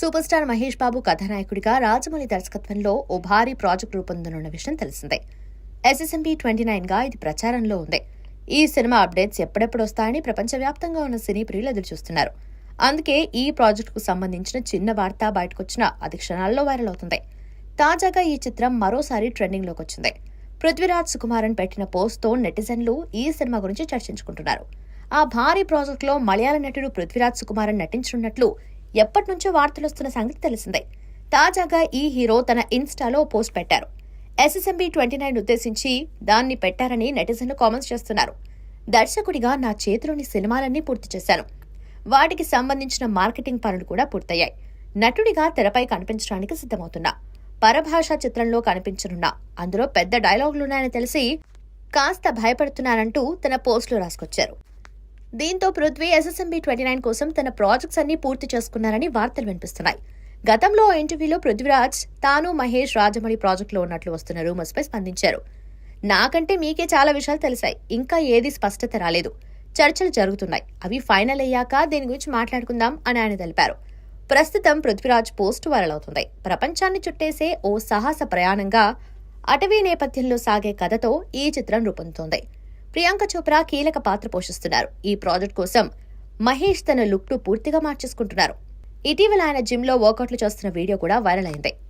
Super star Mahesh Babu కథానాయకుడిగా రాజమౌళి దర్శకత్వంలో ఓ భారీ ప్రాజెక్టు రూపొందనున్న విషయం తెలిసిందే. SSMB 29గా ఇది ప్రచారంలో ఉంది. ఈ సినిమా అప్డేట్స్ ఎప్పుడెప్పుడు వస్తాయని ప్రపంచవ్యాప్తంగా ఉన్న సినీ ప్రియులు ఎదురుచూస్తున్నారు. అందుకే ఈ ప్రాజెక్టుకు సంబంధించిన చిన్న వార్త బయటకొచ్చినా అది క్షణాల్లో వైరల్ అవుతుంది. తాజాగా ఈ చిత్రం మరోసారి ట్రెండింగ్లోకి వచ్చింది. పృథ్వీరాజ్ సుకుమారన్ పెట్టిన పోస్ట్తో నెటిజన్లు ఈ సినిమా గురించి చర్చించుకుంటున్నారు. ఆ భారీ ప్రాజెక్టులో మలయాళ నటుడు పృథ్వీరాజ్ సుకుమారన్ నటించనున్నట్లు ఎప్పటినుంచో వార్తలొస్తున్న సంగతి తెలిసిందే. తాజాగా ఈ హీరో తన ఇన్స్టాలో పోస్ట్ పెట్టారు. SSMB 29 ఉద్దేశించి దాన్ని పెట్టారని నెటిజన్లు కామెంట్స్ చేస్తున్నారు. దర్శకుడిగా నా చేతిలోని సినిమాలన్నీ పూర్తి చేశాను. వాటికి సంబంధించిన మార్కెటింగ్ పనులు కూడా పూర్తయ్యాయి. నటుడిగా తెరపై కనిపించడానికి సిద్ధమవుతున్నా. పరభాషా చిత్రంలో కనిపించనున్నా. అందులో పెద్ద డైలాగులున్నాయని తెలిసి కాస్త భయపడుతున్నానంటూ తన పోస్టులో రాసుకొచ్చారు. దీంతో పృథ్వీ SSMB 29 కోసం తన ప్రాజెక్ట్స్ అన్ని పూర్తి చేసుకున్నారని వార్తలు వినిపిస్తున్నాయి. గతంలో ఓ ఇంటర్వ్యూలో పృథ్వీరాజ్ తాను మహేష్ రాజమౌళి ప్రాజెక్టులో ఉన్నట్లు వస్తున్న రూమర్స్ పై స్పందించారు. నాకంటే మీకే చాలా విషయాలు తెలిసాయి. ఇంకా ఏది స్పష్టత రాలేదు. చర్చలు జరుగుతున్నాయి. అవి ఫైనల్ అయ్యాక దీని గురించి మాట్లాడుకుందాం అని ఆయన తెలిపారు. ప్రస్తుతం పృథ్వీరాజ్ పోస్ట్ వైరల్ అవుతుంది. ప్రపంచాన్ని చుట్టేసే ఓ సాహస ప్రయాణంగా అటవీ నేపథ్యంలో సాగే కథతో ఈ చిత్రం రూపొందుతోంది. ప్రియాంక చోప్రా కీలక పాత్ర పోషిస్తున్నారు. ఈ ప్రాజెక్ట్ కోసం మహేష్ తన లుక్ ను పూర్తిగా మార్చేసుకుంటున్నారు. ఇటీవల ఆయన జిమ్ లో వర్కౌట్లు చేస్తున్న వీడియో కూడా వైరల్ అయింది.